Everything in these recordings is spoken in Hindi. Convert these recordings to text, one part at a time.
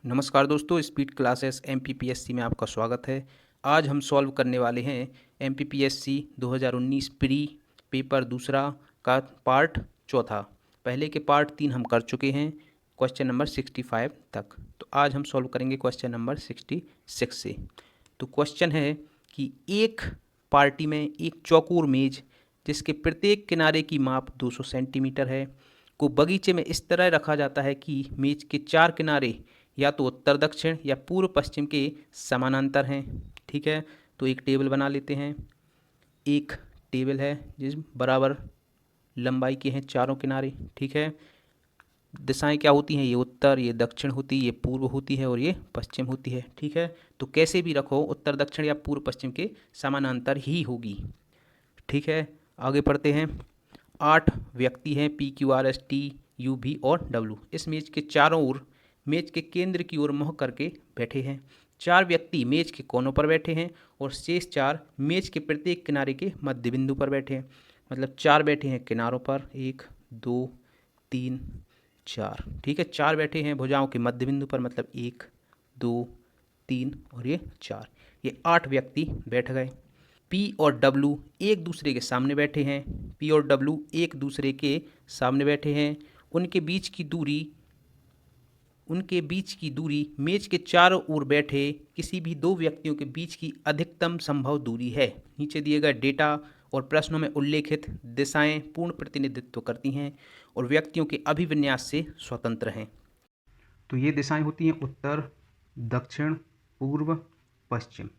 नमस्कार दोस्तों, स्पीड क्लासेस एमपीपीएससी में आपका स्वागत है। आज हम सॉल्व करने वाले हैं एमपीपीएससी 2019 प्री पेपर दूसरा का पार्ट चौथा। पहले के पार्ट 3 हम कर चुके हैं क्वेश्चन नंबर 65 तक। तो आज हम सॉल्व करेंगे क्वेश्चन नंबर 66 से। तो क्वेश्चन है कि एक पार्टी में एक चौकोर मेज जिसके प्रत्येक किनारे की माप 200 सेंटीमीटर है को बगीचे में इस तरह रखा जाता है कि मेज के चार किनारे या तो उत्तर दक्षिण या पूर्व पश्चिम के समानांतर हैं। ठीक है, तो एक टेबल बना लेते हैं। एक टेबल है जिस बराबर लंबाई के हैं चारों किनारे। ठीक है, दिशाएं क्या होती हैं, ये उत्तर, ये दक्षिण होती है, ये पूर्व होती है और ये पश्चिम होती है। ठीक है, तो कैसे भी रखो उत्तर दक्षिण या पूर्व पश्चिम के समानांतर ही होगी। ठीक है, आगे पढ़ते हैं। 8 व्यक्ति हैं, P Q R S T U V और डब्ल्यू इस मेज के चारों ओर मेज के केंद्र की ओर मुँह करके बैठे हैं। 4 व्यक्ति मेज के कोनों पर बैठे हैं और शेष 4 मेज के प्रत्येक किनारे के मध्य बिंदु पर बैठे हैं। मतलब 4 बैठे हैं किनारों पर, 1 2 3 4। ठीक है, 4 बैठे हैं भुजाओं के मध्य बिंदु पर, मतलब 1 2 3 और ये 4। ये 8 व्यक्ति बैठ गए। पी और डब्लू एक दूसरे के सामने बैठे हैं। पी और डब्लू एक दूसरे के सामने बैठे हैं। उनके बीच की दूरी मेज के चारों ओर बैठे किसी भी दो व्यक्तियों के बीच की अधिकतम संभव दूरी है। नीचे दिए गए डेटा और प्रश्नों में उल्लेखित दिशाएं पूर्ण प्रतिनिधित्व करती हैं और व्यक्तियों के अभिविन्यास से स्वतंत्र हैं। तो ये दिशाएं होती हैं उत्तर, दक्षिण, पूर्व, पश्चिम।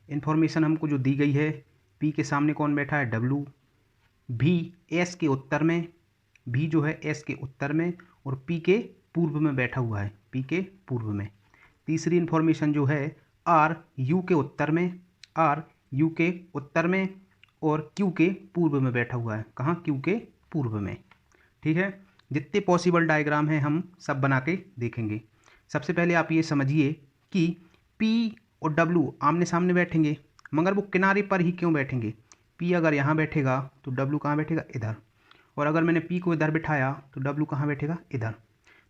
इन्फॉर्मेशन हमको जो दी गई है, पी के सामने कौन बैठा है, डब्लू। भी एस के उत्तर में, भी जो है एस के उत्तर में और पी के पूर्व में बैठा हुआ है, पी के पूर्व में। तीसरी इन्फॉर्मेशन जो है, आर यू के उत्तर में, आर यू के उत्तर में और क्यू के पूर्व में बैठा हुआ है। कहाँ, क्यू के पूर्व में। ठीक है, जितने पॉसिबल डायग्राम हैं हम सब बना के देखेंगे। सबसे पहले आप ये समझिए कि पी और डब्लू आमने सामने बैठेंगे, मगर वो किनारे पर ही क्यों बैठेंगे। पी अगर यहाँ बैठेगा तो डब्लू कहाँ बैठेगा, इधर। और अगर मैंने पी को इधर बिठाया तो डब्लू कहाँ बैठेगा, इधर।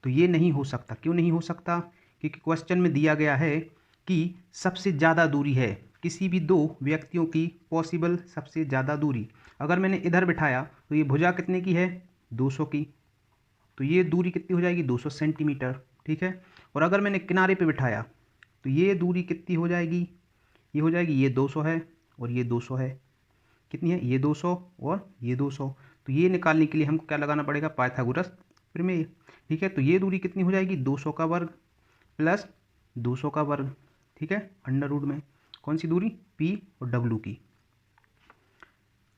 तो ये नहीं हो सकता। क्यों नहीं हो सकता, क्योंकि क्वेश्चन में दिया गया है कि सबसे ज़्यादा दूरी है किसी भी दो व्यक्तियों की पॉसिबल सबसे ज़्यादा दूरी। अगर मैंने इधर बिठाया तो ये भुजा कितने की है, 200 की। तो ये दूरी कितनी हो जाएगी, 200 सेंटीमीटर। ठीक है, और अगर मैंने किनारे पे बिठाया तो ये दूरी कितनी हो जाएगी, ये हो जाएगी, ये 200 है और ये 200 है। कितनी है, ये 200 और ये 200। तो ये निकालने के लिए हमको क्या लगाना पड़ेगा, पाइथागोरस प्रमेय। ठीक है, तो ये दूरी कितनी हो जाएगी, 200 का वर्ग प्लस 200 का वर्ग। ठीक है, अंडर रूट में कौन सी दूरी, पी और डब्लू की।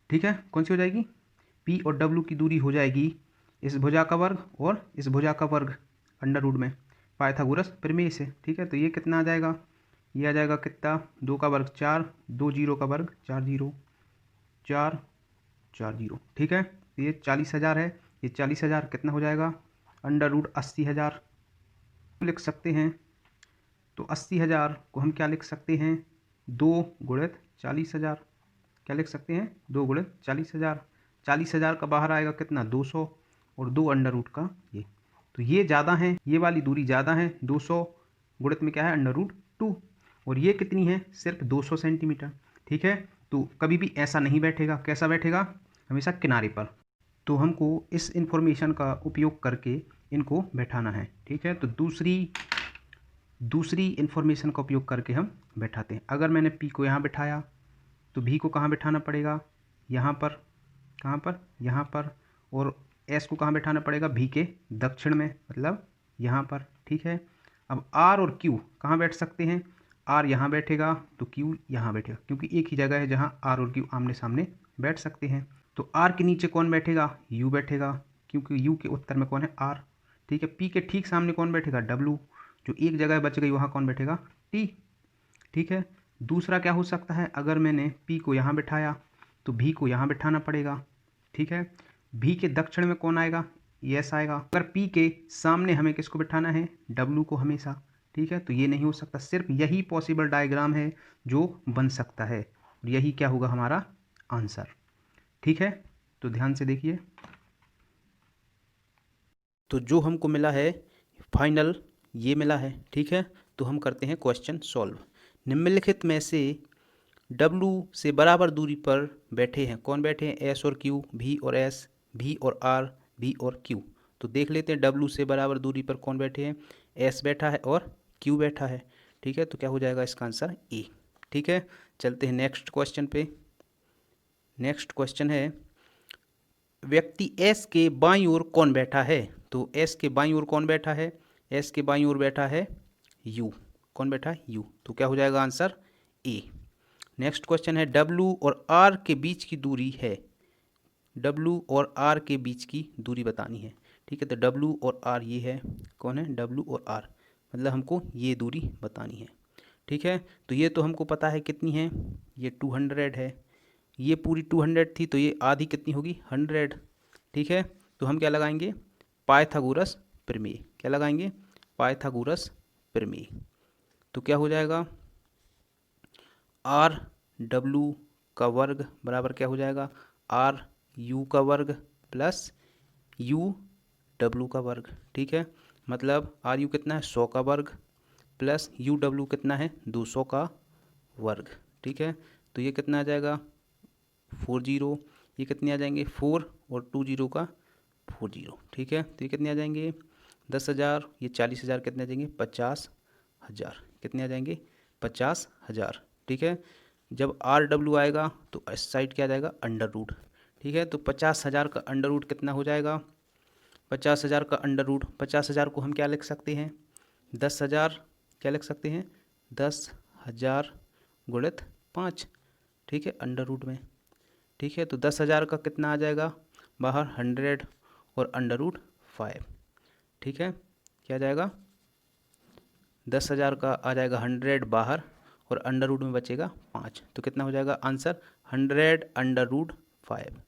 ठीक है, कौन सी हो जाएगी, पी और डब्लू की दूरी हो जाएगी इस भुजा का वर्ग और इस भुजा का वर्ग अंडर रूट में पाइथागोरस प्रमेय से। ठीक है, तो ये कितना आ जाएगा, ये आ जाएगा कितना, 2 का वर्ग 4, 2 जीरो का वर्ग 4 जीरो 4 4 जीरो। ठीक है, ये 40,000 है। ये 40,000 कितना हो जाएगा, अंडर रूट 80,000 लिख सकते हैं। तो 80,000 को हम क्या लिख सकते हैं, 2 गुणित 40,000। क्या लिख सकते हैं, 2 गुणित 40,000। 40,000 का बाहर आएगा कितना, 200 और 2 अंडर रूट का ये। तो ये ज़्यादा है, ये वाली दूरी ज़्यादा है। 200 गुणित में क्या है, अंडर रूट 2 और ये कितनी है, सिर्फ 200 सेंटीमीटर। ठीक है, तो कभी भी ऐसा नहीं बैठेगा। कैसा बैठेगा, हमेशा किनारे पर। तो हमको इस इंफॉर्मेशन का उपयोग करके इनको बैठाना है। ठीक है, तो दूसरी इन्फॉर्मेशन का उपयोग करके हम बैठाते हैं। अगर मैंने पी को यहाँ बैठाया तो भी को कहाँ बैठाना पड़ेगा, यहाँ पर। कहाँ पर, यहाँ पर। और एस को कहाँ बैठाना पड़ेगा, भी के दक्षिण में, मतलब यहाँ पर। ठीक है, अब आर और क्यू कहाँ बैठ सकते हैं, आर यहाँ बैठेगा तो क्यू यहाँ बैठेगा, क्योंकि एक ही जगह है जहाँ आर और क्यू आमने सामने बैठ सकते हैं। तो आर के नीचे कौन बैठेगा, यू बैठेगा, क्योंकि यू के उत्तर में कौन है, आर। ठीक है, पी के ठीक सामने कौन बैठेगा, डब्लू। जो एक जगह बच गई वहाँ कौन बैठेगा, टी। ठीक है, दूसरा क्या हो सकता है, अगर मैंने पी को यहाँ बिठाया तो भी को यहाँ बिठाना पड़ेगा। ठीक है, भी के दक्षिण में कौन आएगा, यस आएगा। अगर पी के सामने हमें किसको बिठाना है, डब्लू को हमेशा। ठीक है, तो ये नहीं हो सकता। सिर्फ यही पॉसिबल डायग्राम है जो बन सकता है और यही क्या होगा हमारा आंसर। ठीक है, तो ध्यान से देखिए। तो जो हमको मिला है फाइनल ये मिला है। ठीक है, तो हम करते हैं क्वेश्चन सॉल्व। निम्नलिखित में से W से बराबर दूरी पर बैठे हैं, कौन बैठे हैं? S और Q, V और S, V और R, V और Q। तो देख लेते हैं W से बराबर दूरी पर कौन बैठे हैं। S बैठा है और Q बैठा है। ठीक है, तो क्या हो जाएगा इसका आंसर? A। ठीक है, चलते हैं नेक्स्ट क्वेश्चन पे। नेक्स्ट क्वेश्चन है, व्यक्ति S के बाईं ओर कौन बैठा है? तो S के बाईं ओर कौन बैठा है? S के बाईं ओर बैठा है U। कौन बैठा है? U। तो क्या हो जाएगा आंसर? A। नेक्स्ट क्वेश्चन है, W और R के बीच की दूरी है। W और R के बीच की दूरी बतानी है। ठीक है, तो W और R ये है, कौन है? W और R, मतलब हमको ये दूरी बतानी है। ठीक है, तो ये तो हमको पता है कितनी है, ये 200 है। ये पूरी 200 थी, तो ये आधी कितनी होगी? 100। ठीक है, तो हम क्या लगाएंगे? पाइथागोरस प्रमेय। क्या लगाएंगे? पाइथागोरस प्रमेय। तो क्या हो जाएगा? आर डब्लू का वर्ग बराबर क्या हो जाएगा? आर यू का वर्ग प्लस यू डब्लू का वर्ग। ठीक है, मतलब आर यू कितना है? 100 का वर्ग प्लस यू डब्लू कितना है? 200 का वर्ग। ठीक है, तो ये कितना आ जाएगा? 40। ये कितने आ जाएंगे? 4 और 2 0 का 40। ठीक है, तो ये कितने आ जाएंगे? 10,000। ये 40,000 कितने आ जाएंगे? 50,000। कितने आ जाएंगे? 50,000। ठीक है, जब आर डब्ल्यू आएगा तो इस साइड क्या आ जाएगा? Under root. ठीक है, तो 50,000 का अंडर रूट कितना हो जाएगा? 50,000 का अंडर रूट, 50,000 को हम क्या लिख सकते हैं? 10,000। क्या लिख सकते हैं? 10,000 गुणित 5। ठीक है, अंडर रूट में। ठीक है, तो 10,000 का कितना आ जाएगा बाहर? 100 और अंडर रूट 5। ठीक है, क्या जाएगा? 10,000 का आ जाएगा 100 बाहर और अंडर रूट में बचेगा 5। तो कितना हो जाएगा आंसर? 100 under root 5।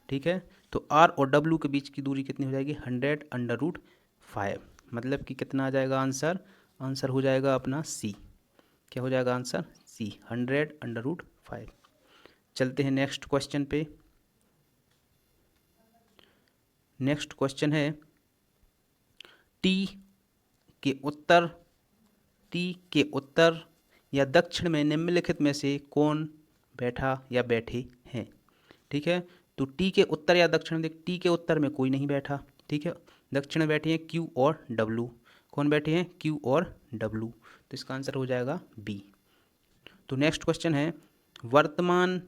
ठीक है, तो आर और डब्ल्यू के बीच की दूरी कितनी हो जाएगी? 100 अंडर रूट 5। मतलब कि कितना आ जाएगा आंसर? आंसर हो जाएगा अपना सी। क्या हो जाएगा आंसर? सी, 100 अंडर रूट 5। चलते हैं नेक्स्ट क्वेश्चन पे। नेक्स्ट क्वेश्चन है, टी के उत्तर या दक्षिण में निम्नलिखित में से कौन बैठा या बैठे हैं? ठीक है, तो टी के उत्तर या दक्षिण, देख टी के उत्तर में कोई नहीं बैठा। ठीक है, दक्षिण में बैठे हैं क्यू और डब्लू। कौन बैठे हैं? क्यू और डब्लू। तो इसका आंसर हो जाएगा बी। तो नेक्स्ट क्वेश्चन है, वर्तमान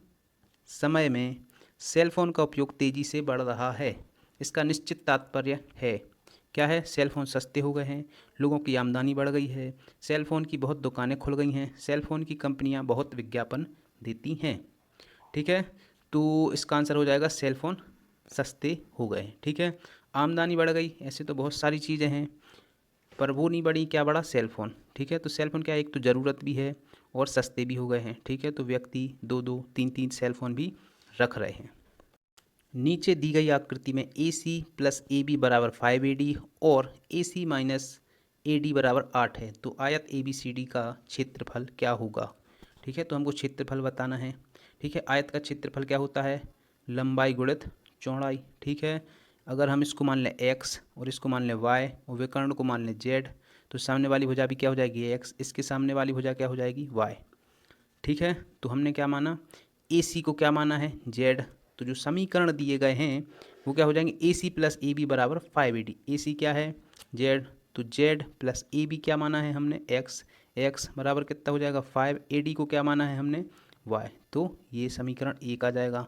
समय में सेलफोन का उपयोग तेज़ी से बढ़ रहा है। इसका निश्चित तात्पर्य है क्या है? सेलफोन सस्ते हो गए हैं, लोगों की आमदनी बढ़ गई है, सेलफोन की बहुत दुकानें खुल गई हैं, सेलफोन की कंपनियां बहुत विज्ञापन देती हैं। ठीक है, तो इसका आंसर हो जाएगा सेलफोन सस्ते हो गए। ठीक है, आमदनी बढ़ गई, ऐसे तो बहुत सारी चीज़ें हैं, पर वो नहीं बढ़ी, क्या बढ़ा? सेलफोन। ठीक है, तो सेलफोन क्या है? एक तो ज़रूरत भी है और सस्ते भी हो गए हैं। ठीक है, तो व्यक्ति 2-2, 3-3 सेलफोन भी रख रहे हैं। नीचे दी गई आकृति में AC प्लस AB बराबर 5AD और AC माइनस AD बराबर 8 है, तो आयत ABCD का क्षेत्रफल क्या होगा? ठीक है, तो हमको क्षेत्रफल बताना है। ठीक है, आयत का क्षेत्रफल क्या होता है? लंबाई गुणित चौड़ाई। ठीक है, अगर हम इसको मान लें x और इसको मान लें y और विकर्ण को मान लें z, तो सामने वाली भुजा भी क्या हो जाएगी? x, इसके सामने वाली भुजा क्या हो जाएगी? y। ठीक है, तो हमने क्या माना? AC को क्या माना है? z। तो जो समीकरण दिए गए हैं वो क्या हो जाएंगे? AC प्लस AB बराबर 5AD। AC क्या है? z, तो z प्लस AB क्या माना है हमने? x। x बराबर कितना हो जाएगा? 5। AD को क्या माना है हमने? y। तो ये समीकरण 1 आ जाएगा।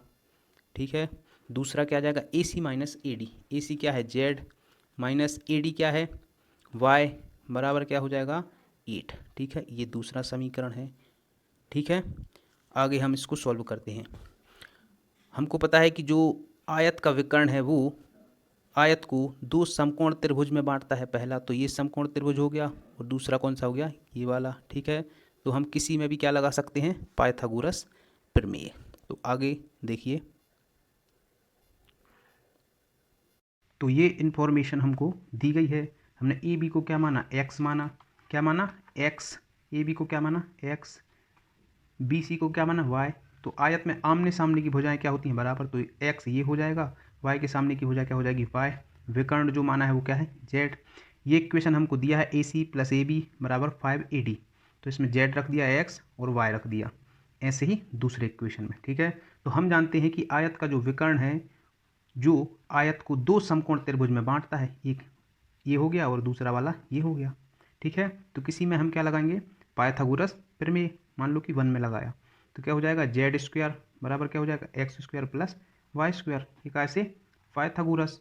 ठीक है, दूसरा क्या आ जाएगा? AC minus AD। AC क्या है? z माइनस AD क्या है? y बराबर क्या हो जाएगा? 8। ठीक है, ये दूसरा समीकरण है। ठीक है, आगे हम इसको सॉल्व करते हैं। हमको पता है कि जो आयत का विकर्ण है वो आयत को दो समकोण त्रिभुज में बांटता है। पहला तो ये समकोण त्रिभुज हो गया और दूसरा कौन सा हो गया? ये वाला। ठीक है, तो हम किसी में भी क्या लगा सकते हैं? पाइथागोरस प्रमेय। तो आगे देखिए, तो ये इन्फॉर्मेशन हमको दी गई है। हमने ए बी को क्या माना? x माना। क्या माना? x। ए बी को क्या माना? x। बी सी को क्या माना? y। तो आयत में आमने सामने की भुजाएं क्या होती हैं? बराबर। तो x ये हो जाएगा, y के सामने की भुजा क्या हो जाएगी? y। विकर्ण जो माना है वो क्या है? z। ये इक्वेशन हमको दिया है AC + AB बराबर 5AD, तो इसमें Z रख दिया X और Y रख दिया, ऐसे ही दूसरे इक्वेशन में। ठीक है, तो हम जानते हैं कि आयत का जो विकर्ण है, जो आयत को दो समकोण त्रिभुज में बांटता है, एक ये हो गया और दूसरा वाला ये हो गया। ठीक है, तो किसी में हम क्या लगाएंगे, पाइथागोरस प्रमेय। मान लो कि 1 में लगाया तो क्या हो जाएगा, Z² बराबर क्या हो जाएगा, X² + Y²। ये कैसे, पाइथागोरस,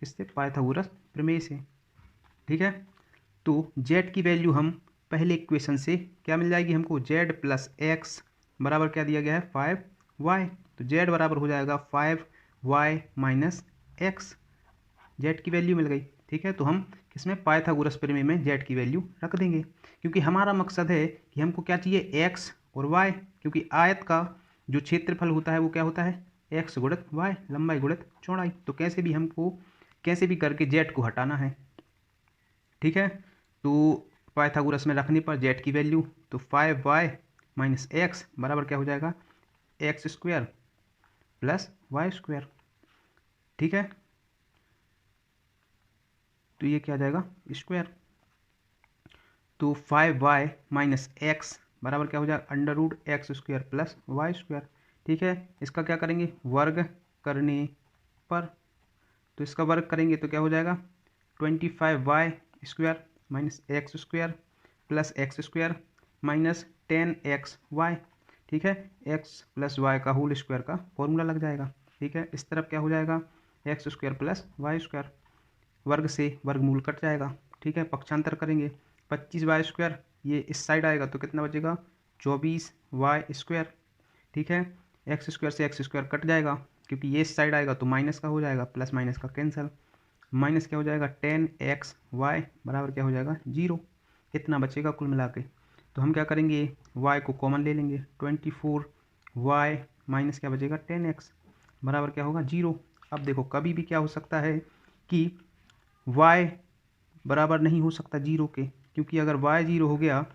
किससे, पाइथागोरस प्रमेय से। ठीक है, तो Z की वैल्यू हम पहले इक्वेशन से क्या मिल जाएगी हमको, Z + X बराबर क्या दिया गया है, 5Y। तो Z बराबर हो जाएगा 5Y - X, Z की वैल्यू मिल गई। ठीक है, तो हम किसमें, पाइथागोरस प्रमेय में Z की वैल्यू रख देंगे, क्योंकि हमारा मकसद है कि हमको क्या चाहिए, X और Y, क्योंकि आयत का जो क्षेत्रफल होता है वो क्या होता है, X गुणित Y, लंबाई गुणित चौड़ाई। तो कैसे भी हमको, कैसे भी करके Z को हटाना है। ठीक है, तो पाइथागोरस में रखने पर Z की वैल्यू, तो 5Y - X बराबर क्या हो जाएगा, X² + Y²। ठीक है, तो ये क्या आ जाएगा, स्क्वायर। तो 5Y - X बराबर क्या हो जाएगा, √X² + Y²। ठीक है, इसका क्या करेंगे, वर्ग करने पर, तो इसका वर्ग करेंगे तो क्या हो जाएगा, 25Y² - X² + X² - 10XY। ठीक है, X + Y का होल स्क्वायर का फॉर्मूला लग जाएगा। ठीक है, इस तरफ क्या हो जाएगा, X² + Y², वर्ग से वर्गमूल कट जाएगा। ठीक है, पक्षांतर करेंगे, 25Y², ये इस साइड आएगा तो कितना बचेगा, 24Y²। ठीक है, X² से X² कट जाएगा, क्योंकि ये इस साइड आएगा तो माइनस का हो जाएगा, प्लस माइनस का कैंसिल, माइनस क्या हो जाएगा, 10XY बराबर क्या हो जाएगा, 0। इतना बचेगा कुल मिला के। तो हम क्या करेंगे, Y को कॉमन ले लेंगे, 24Y माइनस क्या बचेगा, 10X बराबर क्या होगा, 0। अब देखो कभी भी क्या हो सकता है कि y बराबर नहीं हो सकता 0 के, क्योंकि अगर y 0 हो गया,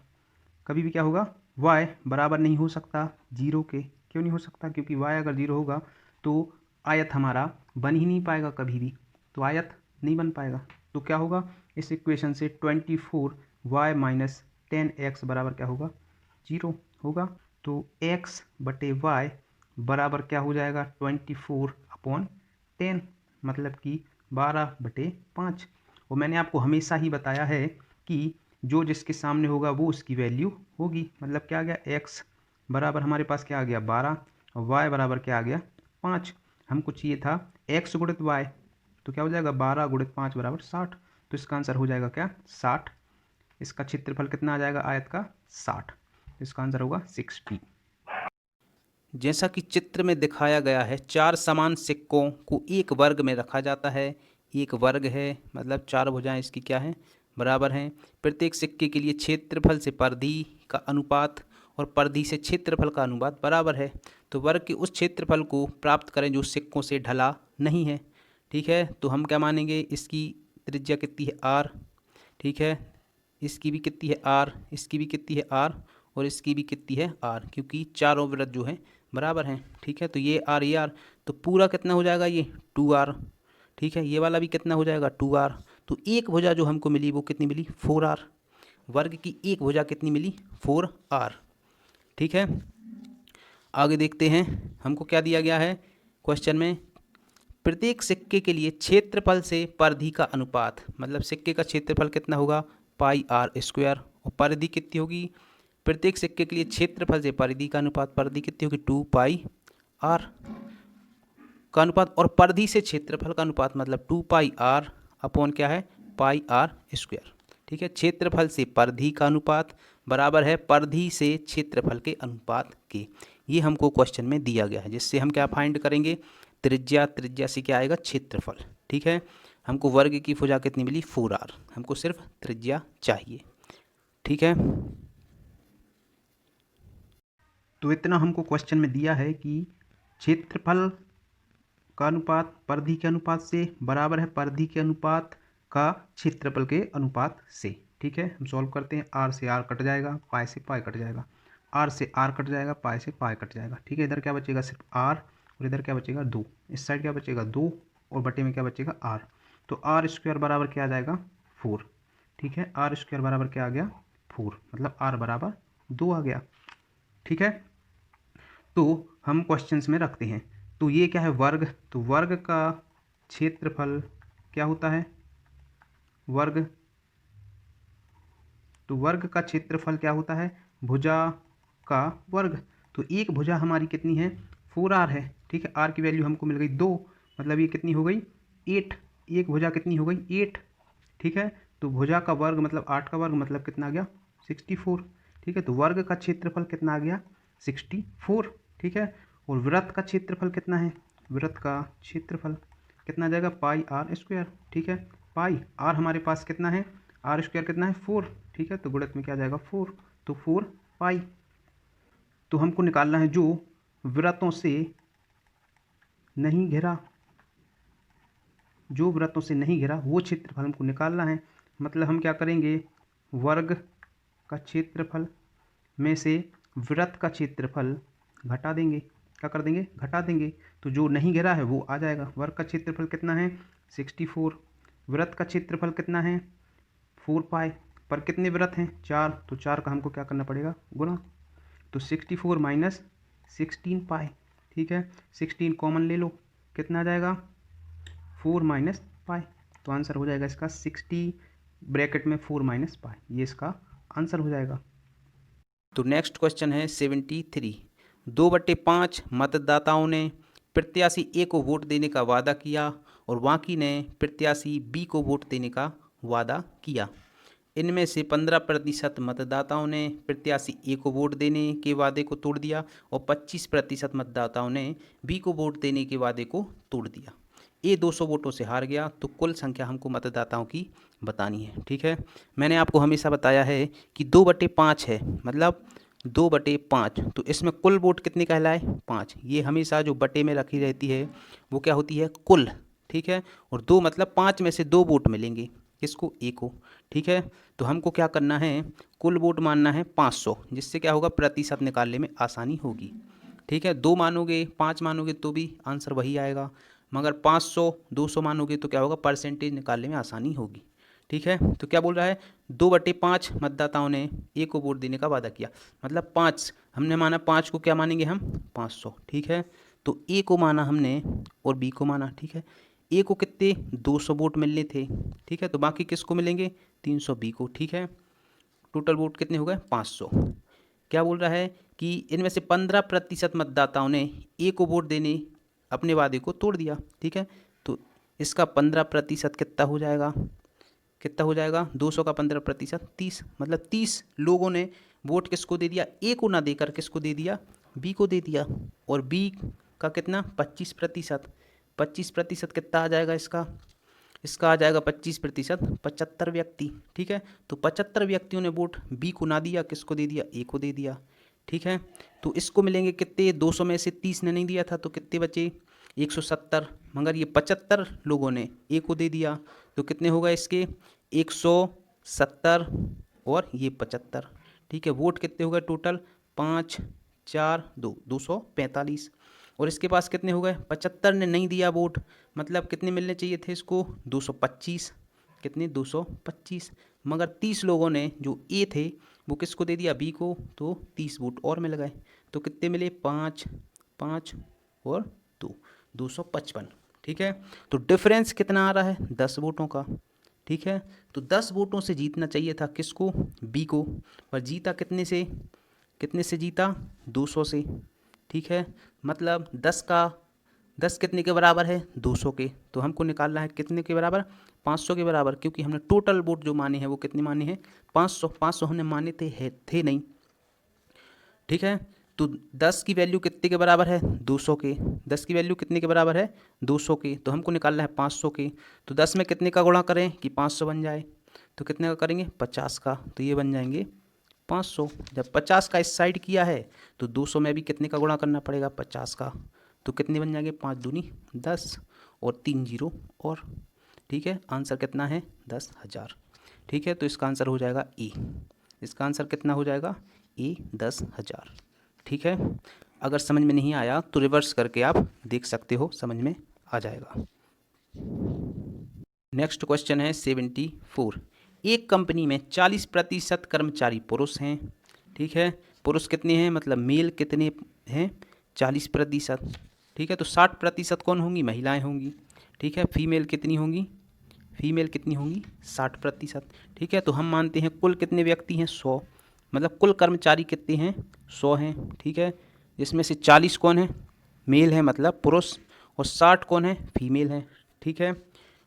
कभी भी क्या होगा, y बराबर नहीं हो सकता 0 के। क्यों नहीं हो सकता, क्योंकि y अगर 0 होगा तो आयत हमारा बन ही नहीं पाएगा कभी भी, तो आयत नहीं बन पाएगा। तो क्या होगा, इस इक्वेशन से 24y - 10x बराबर क्या होगा, 0 होगा। तो x बटे y बराबर क्या हो जाएगा, 24/10, मतलब कि 12/5। और मैंने आपको हमेशा ही बताया है कि जो जिसके सामने होगा वो उसकी वैल्यू होगी। मतलब क्या आ गया, x बराबर हमारे पास क्या आ गया, 12, और y बराबर क्या आ गया, 5। हमको चाहिए था x गुणित y, तो क्या हो जाएगा, 12 × 5 = 60। तो इसका आंसर हो जाएगा क्या, 60। इसका क्षेत्रफल कितना आ जाएगा आयत का, 60। तो इसका आंसर होगा 60। जैसा कि चित्र में दिखाया गया है, 4 समान सिक्कों को एक वर्ग में रखा जाता है। एक वर्ग है मतलब 4 भुजाएं इसकी क्या हैं, बराबर हैं। प्रत्येक सिक्के के लिए क्षेत्रफल से परिधि का अनुपात और परिधि से क्षेत्रफल का अनुपात बराबर है। तो वर्ग के उस क्षेत्रफल को प्राप्त करें जो सिक्कों से ढला नहीं है। ठीक है, तो हम क्या मानेंगे, इसकी त्रिज्या कितनी है, r। ठीक है, इसकी भी कितनी है, r, इसकी भी कितनी है, r, और इसकी भी कितनी है, r, क्योंकि चारों वृत्त जो हैं बराबर हैं। ठीक है, तो ये r, ये r, तो पूरा कितना हो जाएगा, ये 2r। ठीक है, ये वाला भी कितना हो जाएगा, 2r। तो एक भुजा जो हमको मिली वो कितनी मिली, 4r। वर्ग की एक भुजा कितनी मिली, 4r। ठीक है, आगे देखते हैं, हमको क्या दिया गया है क्वेश्चन में, प्रत्येक सिक्के के लिए क्षेत्रफल से परिधि का अनुपात, मतलब सिक्के का क्षेत्रफल कितना होगा, πr², और परिधि कितनी होगी, प्रत्येक सिक्के के लिए क्षेत्रफल से परिधि का अनुपात, परिधि कितनी होगी, 2πr का अनुपात, और परिधि से क्षेत्रफल का अनुपात मतलब 2πr अपॉन क्या है, πr²। ठीक है, क्षेत्रफल से परिधि का अनुपात बराबर है परिधि से क्षेत्रफल के अनुपात के। ये हमको क्वेश्चन में दिया गया है, जिससे हम क्या फाइंड करेंगे, त्रिज्या, त्रिज्या से क्या आएगा, क्षेत्रफल। ठीक है, हमको वर्ग की भुजा कितनी मिली, 4r, हमको सिर्फ त्रिज्या चाहिए। ठीक है, तो इतना हमको क्वेश्चन में दिया है कि क्षेत्रफल का अनुपात परिधि के अनुपात से बराबर है परिधि के अनुपात का क्षेत्रफल के अनुपात से। ठीक है, हम सॉल्व करते हैं, r से r कट जाएगा, पाई से पाई कट जाएगा, r से r कट जाएगा, पाई से पाई कट जाएगा। ठीक है, इधर क्या बचेगा, सिर्फ r, और इधर क्या बचेगा, 2। इस साइड क्या बचेगा, 2, और बटे में क्या बचेगा, r। तो आर स्क्वायर बराबर क्या आ जाएगा 4। ठीक है, आर स्क्वायर बराबर क्या आ गया 4, मतलब आर बराबर 2 आ गया। ठीक है, तो हम क्वेश्चंस में रखते हैं। तो ये क्या है वर्ग, तो वर्ग का क्षेत्रफल क्या होता है वर्ग, तो वर्ग का क्षेत्रफल क्या होता है भुजा का वर्ग। तो एक भुजा हमारी कितनी है 4r है। ठीक है, r की वैल्यू हमको मिल गई 2, मतलब ये कितनी हो गई 8। एक भुजा कितनी हो गई 8। ठीक है, तो भुजा का वर्ग मतलब 8 का वर्ग मतलब कितना आ गया 64। ठीक है, तो वर्ग का क्षेत्रफल कितना आ गया 64। ठीक है, और वृत्त का क्षेत्रफल कितना है, वृत्त का क्षेत्रफल कितना आ जाएगा पाई आर स्क्वायर। ठीक है, पाई आर हमारे पास कितना है, आर स्क्वायर कितना है 4। ठीक है, तो गुणित में क्या आ जाएगा 4, तो 4 पाई। तो हमको निकालना है जो वृत्तों से नहीं घिरा, जो वृत्तों से नहीं घिरा वो क्षेत्रफल हमको निकालना है। मतलब हम क्या करेंगे, वर्ग का क्षेत्रफल में से वृत्त का क्षेत्रफल घटा देंगे। क्या कर देंगे, घटा देंगे। तो जो नहीं घिरा है वो आ जाएगा। वर्ग का क्षेत्रफल कितना है 64, वृत्त का क्षेत्रफल कितना है 4 पाई, पर कितने वृत्त हैं 4, तो 4 का हमको क्या करना पड़ेगा गुणा। तो 64 माइनस 16 पाई। ठीक है, 16 कॉमन ले लो, कितना आ जाएगा 4 माइनस पाई। तो आंसर हो जाएगा इसका 60 ब्रैकेट में 4 माइनस पाई, ये इसका आंसर हो जाएगा। तो नेक्स्ट क्वेश्चन है 73। 2/5 मतदाताओं ने प्रत्याशी ए को वोट देने का वादा किया और बाकी ने प्रत्याशी बी को वोट देने का वादा किया। इनमें से 15% मतदाताओं ने प्रत्याशी ए को वोट देने के वादे को तोड़ दिया और 25% मतदाताओं ने बी को वोट देने के वादे को तोड़ दिया। ए 200 वोटों से हार गया, तो कुल संख्या हमको मतदाताओं की बतानी है। ठीक है, मैंने आपको हमेशा बताया है कि 2/5 है, मतलब 2/5, तो इसमें कुल वोट कितने कहलाए 5। ये हमेशा जो बटे में रखी रहती है वो क्या होती है कुल। ठीक है, और 2 मतलब 5 में से 2 वोट मिलेंगे किसको ए को। ठीक है, तो हमको क्या करना है कुल वोट मानना है 500, जिससे क्या होगा प्रतिशत निकालने में आसानी होगी। ठीक है, 2 मानोगे 5 मानोगे तो भी आंसर वही आएगा, मगर 500 200 मानोगे तो क्या होगा परसेंटेज निकालने में आसानी होगी। ठीक है, तो क्या बोल रहा है 2/5 मतदाताओं ने ए को वोट देने का वादा किया, मतलब 5 हमने माना, 5 को क्या मानेंगे हम 500। ठीक है, तो ए को माना हमने और बी को माना। ठीक है, ए को कितने 200 वोट मिलने थे। ठीक है, तो बाकी किसको मिलेंगे 300 बी को। ठीक है, टोटल वोट कितने हो गए 500। क्या बोल रहा है कि इनमें से 15% मतदाताओं ने ए को वोट देने अपने वादे को तोड़ दिया। ठीक है, तो इसका 15% कितना हो जाएगा, कितना हो जाएगा 200 का 15% 30, मतलब 30 लोगों ने वोट किसको दे दिया ए को ना देकर किसको दे दिया बी को दे दिया। और बी का कितना 25%, 25% कितना आ जाएगा इसका, इसका आ जाएगा 25%, 75 व्यक्ति। ठीक है, तो 75 व्यक्तियों ने वोट बी को ना दिया, किसको दे दिया ए को दे दिया। ठीक है, तो इसको मिलेंगे कितने 200 में से 30 ने नहीं दिया था तो कितने बचे 170, मगर ये 75 लोगों ने ए को दे दिया तो कितने होगा इसके 170 और ये 75। ठीक है, वोट कितने हो गए टोटल 5 4 2 245। और इसके पास कितने हो गए 75 ने नहीं दिया वोट, मतलब कितने मिलने चाहिए थे इसको 225, कितने 225, मगर 30 लोगों ने जो ए थे वो किसको दे दिया बी को, तो 30 वोट और मिल गए। तो कितने मिले 5 5 और 2 255। ठीक है, तो डिफरेंस कितना आ रहा है 10 वोटों का। ठीक है, तो 10 वोटों से जीतना चाहिए था किसको बी को, पर जीता कितने से, कितने से जीता 200 से। ठीक है, मतलब 10 कितने के बराबर है 200 के, तो हमको निकालना है कितने के बराबर 500 के बराबर, क्योंकि हमने टोटल वोट जो माने हैं वो कितने माने हैं 500 हमने माने थे नहीं। ठीक है, तो 10 की वैल्यू कितने के बराबर है 200 के, 10 की वैल्यू कितने के बराबर है 200 के, तो हमको निकालना है 500 के। तो 10 में कितने का गुणा करें कि 500 बन जाए, तो कितने का करेंगे 50 का, तो ये बन जाएंगे 500। जब 50 का इस साइड किया है तो 200 में भी कितने का गुणा करना पड़ेगा 50 का, तो कितने बन जाएंगे 5 दूनी 10 और 3 जीरो और। ठीक है, आंसर कितना है 10,000। ठीक है, तो इसका आंसर हो जाएगा ए, इसका आंसर कितना हो जाएगा ए 10,000। ठीक है, अगर समझ में नहीं आया तो रिवर्स करके आप देख सकते हो, समझ में आ जाएगा। नेक्स्ट क्वेश्चन है 74। एक कंपनी में 40% कर्मचारी पुरुष हैं, ठीक है। पुरुष कितने हैं, मतलब मेल कितने हैं, 40%, ठीक है। तो 60% कौन होंगी, महिलाएं होंगी, ठीक है। फीमेल कितनी होंगी, फीमेल कितनी होंगी, 60%, ठीक है। तो हम मानते हैं कुल कितने व्यक्ति हैं, 100, मतलब कुल कर्मचारी कितने हैं, 100 हैं, ठीक है। जिसमें से 40 कौन है, मेल है मतलब पुरुष, और 60 कौन है, फीमेल है, ठीक है।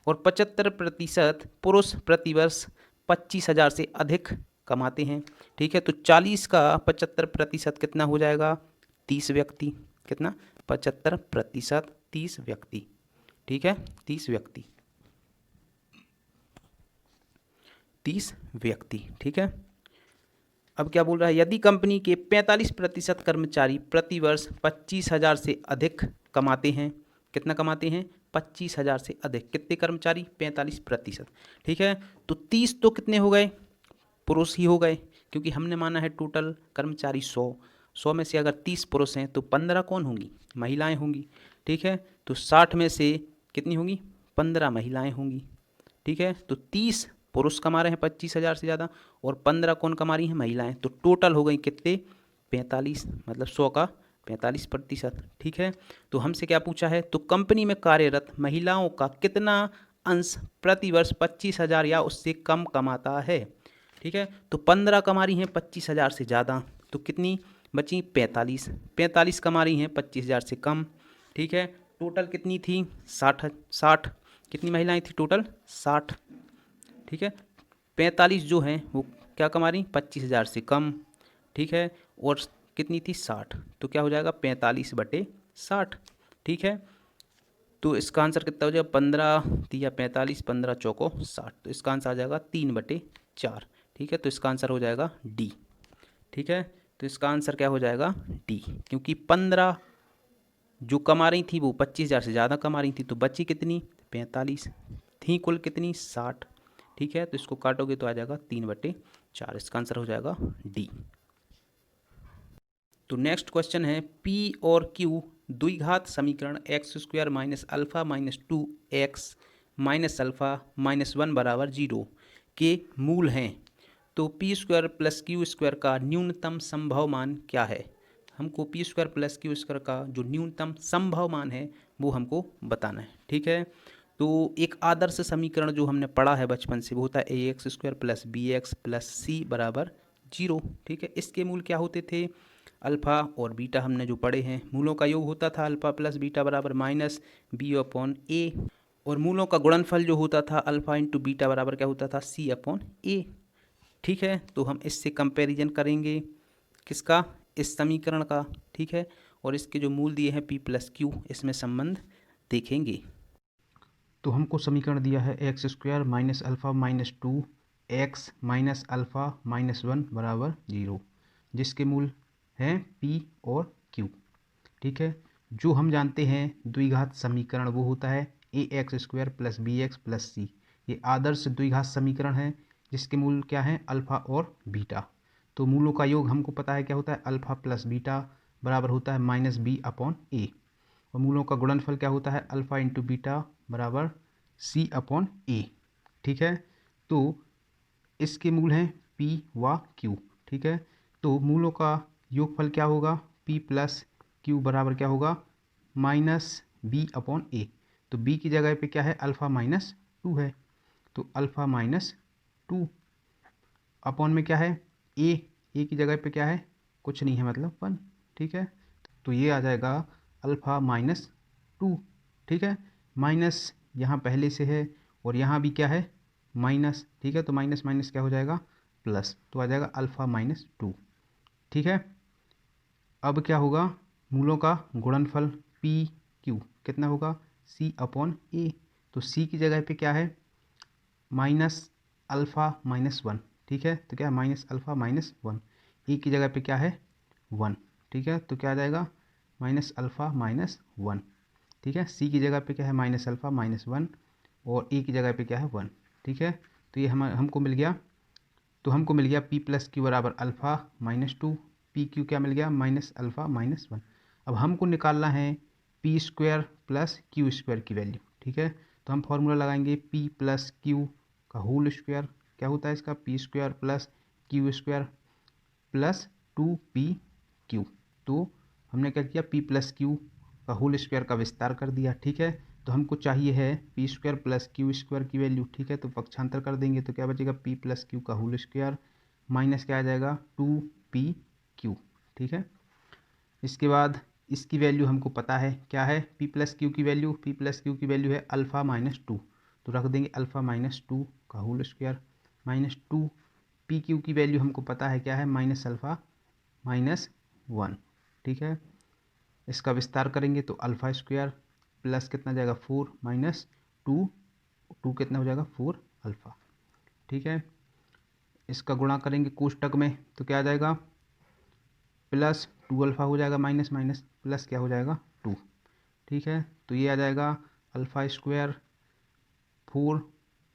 और 75% पुरुष प्रतिवर्ष 25,000 से अधिक कमाते हैं, ठीक है। तो 40 का 75% कितना हो जाएगा, 30 व्यक्ति, कितना, 75%, 30 व्यक्ति, ठीक है, 30 व्यक्ति, 30 व्यक्ति, ठीक है। अब क्या बोल रहा है, यदि कंपनी के 45% कर्मचारी प्रतिवर्ष 25,000 से अधिक कमाते हैं, कितना कमाते हैं, 25,000 से अधिक, कितने कर्मचारी, 45%, ठीक है। तो 30 तो कितने हो गए, पुरुष ही हो गए, क्योंकि हमने माना है टोटल कर्मचारी 100 में से अगर 30 पुरुष हैं तो 15 कौन होंगी, महिलाएं होंगी, ठीक है। तो 60 में से कितनी होंगी, 15 महिलाएं होंगी, ठीक है। तो 30 पुरुष कमा रहे हैं 25,000 से ज़्यादा, और 15 कौन कमा रही हैं, महिलाएं। तो टोटल हो गई कितने, 45, मतलब 100 का 45%, ठीक है। तो हमसे क्या पूछा है, तो कंपनी में कार्यरत महिलाओं का कितना अंश प्रतिवर्ष 25,000 या उससे कम कमाता है, ठीक है। तो 15 कमा रही हैं 25,000 से ज़्यादा, तो कितनी बची, 45, 45 कमा रही हैं 25,000 से कम, ठीक है। टोटल कितनी थी, 60, कितनी महिलाएं थी टोटल, 60, ठीक है। 45 जो हैं वो क्या कमा रही, 25,000 से कम, ठीक है। और कितनी थी, 60, तो क्या हो जाएगा 45/60, ठीक है। तो इसका आंसर कितना हो जाएगा, 15 या 45, 15 चौको 60, तो इसका आंसर आ जाएगा 3/4, ठीक है। तो इसका आंसर हो जाएगा डी, ठीक है। तो इसका आंसर क्या हो जाएगा, डी, क्योंकि 15 जो कमा रही थी वो 25,000 से ज़्यादा कमा रही थी, तो बची कितनी, 45 थी, कुल कितनी, 60, ठीक है। तो इसको काटोगे तो आ जाएगा 3/4, इसका आंसर हो जाएगा डी। तो नेक्स्ट क्वेश्चन है, पी और क्यू द्विघात समीकरण x² minus alpha minus 2x minus alpha minus 1 बराबर 0 के मूल हैं, तो p² प्लस q² का न्यूनतम संभव मान क्या है। हमको p² प्लस q² का जो न्यूनतम संभव मान है वो हमको बताना है, ठीक है। तो एक आदर्श समीकरण जो हमने पढ़ा है बचपन से वो होता है ax² plus bx plus c बराबर 0, ठीक है। इसके मूल क्या होते थे, अल्फ़ा और बीटा, हमने जो पढ़े हैं, मूलों का योग होता था अल्फ़ा प्लस बीटा बराबर माइनस b/a, और मूलों का गुणनफल जो होता था अल्फ़ा इंटू बीटा बराबर क्या होता था, c/a, ठीक है। तो हम इससे कंपैरिजन करेंगे किसका, इस समीकरण का, ठीक है। और इसके जो मूल दिए हैं p प्लस क्यू, इसमें संबंध देखेंगे। तो हमको समीकरण दिया है x² minus alpha minus 2x minus alpha minus 1 बराबर 0, जिसके मूल हैं p और q, ठीक है। जो हम जानते हैं द्विघात समीकरण वो होता है ax² plus bx plus c, ये आदर्श द्विघात समीकरण है जिसके मूल क्या हैं, अल्फ़ा और बीटा। तो मूलों का योग हमको पता है क्या होता है, अल्फ़ा प्लस बीटा बराबर होता है माइनस b/a, और मूलों का गुणनफल क्या होता है, अल्फ़ा इंटू बीटा बराबर c/a, ठीक है। तो इसके मूल हैं p व q, ठीक है। तो मूलों का योगफल क्या होगा, p प्लस q बराबर क्या होगा, माइनस b/a, तो b की जगह पे क्या है, अल्फ़ा माइनस 2 है, तो अल्फ़ा माइनस 2 अपॉन में क्या है, a की जगह पे क्या है, कुछ नहीं है मतलब 1, ठीक है। तो ये आ जाएगा अल्फ़ा माइनस 2, ठीक है। माइनस यहाँ पहले से है और यहाँ भी क्या है, माइनस, ठीक है। तो माइनस माइनस क्या हो जाएगा, प्लस, तो आ जाएगा अल्फ़ा माइनस 2, ठीक है। अब क्या होगा, मूलों का गुणनफल p q कितना होगा, c/a, तो c की जगह पे क्या है, माइनस अल्फ़ा माइनस 1, ठीक है। तो क्या है, माइनस अल्फ़ा माइनस 1, a की जगह पे क्या है, 1, ठीक है। तो क्या आ जाएगा, माइनस अल्फ़ा माइनस 1, ठीक है। c की जगह पे क्या है, माइनस अल्फ़ा माइनस 1, और a की जगह पे क्या है, 1, ठीक है। तो ये हमको मिल गया, तो हमको मिल गया p प्लस क्यू बराबर अल्फ़ा माइनस 2, पी क्यू क्या मिल गया, माइनस अल्फ़ा माइनस 1। अब हमको निकालना है p² प्लस q² की वैल्यू, ठीक है। तो हम फॉर्मूला लगाएंगे p प्लस क्यू का होल स्क्वायर, क्या होता है इसका P square plus Q square plus 2pq। तो हमने क्या किया p प्लस क्यू का होल स्क्वायर का विस्तार कर दिया, ठीक है। तो हमको चाहिए है P square plus Q square की वैल्यू, ठीक है। तो पक्षांतर कर देंगे तो क्या बचेगा p प्लस क्यू का होल स्क्वायर माइनस क्या आ जाएगा 2pq, ठीक है। इसके बाद इसकी वैल्यू हमको पता है क्या है p प्लस क्यू की वैल्यू, p प्लस क्यू की वैल्यू है अल्फ़ा माइनस 2, तो रख देंगे अल्फ़ा माइनस 2 का whole square minus 2 P Q की वैल्यू हमको पता है क्या है माइनस अल्फ़ा माइनस 1, ठीक है। इसका विस्तार करेंगे तो अल्फ़ा स्क्वायर प्लस कितना जाएगा 4 माइनस 2 कितना हो जाएगा 4 अल्फ़ा, ठीक है। इसका गुणा करेंगे कोष्टक में तो क्या आ जाएगा प्लस 2 अल्फ़ा हो जाएगा माइनस माइनस प्लस क्या हो जाएगा 2, ठीक है। तो ये आ जाएगा अल्फ़ा स्क्वायर 4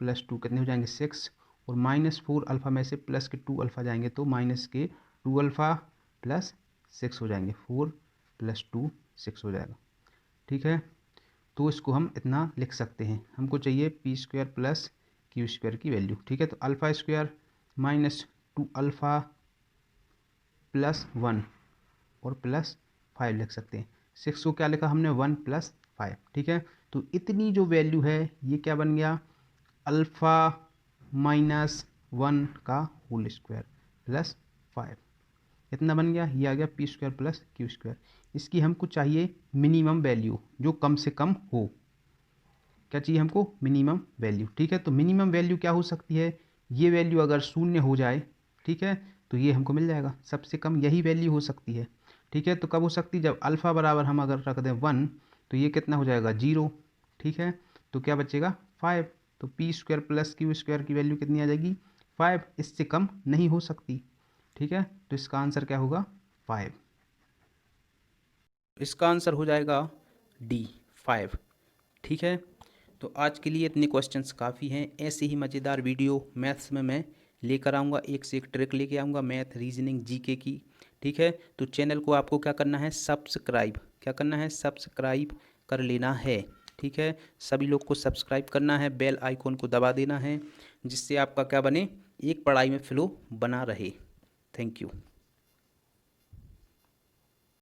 प्लस 2 कितने हो जाएंगे 6 और माइनस 4 अल्फ़ा में से प्लस के 2 अल्फ़ा जाएंगे तो माइनस के 2 अल्फ़ा प्लस 6 हो जाएंगे, 4 प्लस 2 6 हो जाएगा, ठीक है। तो इसको हम इतना लिख सकते हैं, हमको चाहिए P square plus Q square की वैल्यू, ठीक है। तो alpha square minus 2 alpha plus 1 और प्लस 5 लिख सकते हैं। 6 को क्या लिखा हमने 1 प्लस 5, ठीक है। तो इतनी जो वैल्यू है ये क्या बन गया अल्फ़ा माइनस 1 का होल स्क्वायर प्लस 5, इतना बन गया। ये आ गया P square plus Q square. इसकी हमको चाहिए मिनिमम वैल्यू जो कम से कम हो, क्या चाहिए हमको मिनिमम वैल्यू, ठीक है। तो मिनिमम वैल्यू क्या हो सकती है, ये वैल्यू अगर शून्य हो जाए, ठीक है, तो ये हमको मिल जाएगा, सबसे कम यही वैल्यू हो सकती है, ठीक है। तो कब हो सकती है जब अल्फ़ा बराबर हम अगर रख दें 1 तो ये कितना हो जाएगा 0, ठीक है। तो क्या बचेगा 5, तो P square plus Q square की वैल्यू कितनी आ जाएगी 5, इससे कम नहीं हो सकती, ठीक है। तो इसका आंसर क्या होगा 5, इसका आंसर हो जाएगा डी 5, ठीक है। तो आज के लिए इतने क्वेश्चंस काफ़ी हैं। ऐसे ही मज़ेदार वीडियो मैथ्स में मैं लेकर आऊँगा, एक से एक ट्रिक लेके आऊँगा मैथ रीजनिंग जीके की, ठीक है। तो चैनल को आपको क्या करना है सब्सक्राइब, क्या करना है सब्सक्राइब कर लेना है, ठीक है। सभी लोग को सब्सक्राइब करना है, बेल आइकॉन को दबा देना है, जिससे आपका क्या बने एक पढ़ाई में फ्लो बना रहे। Thank you.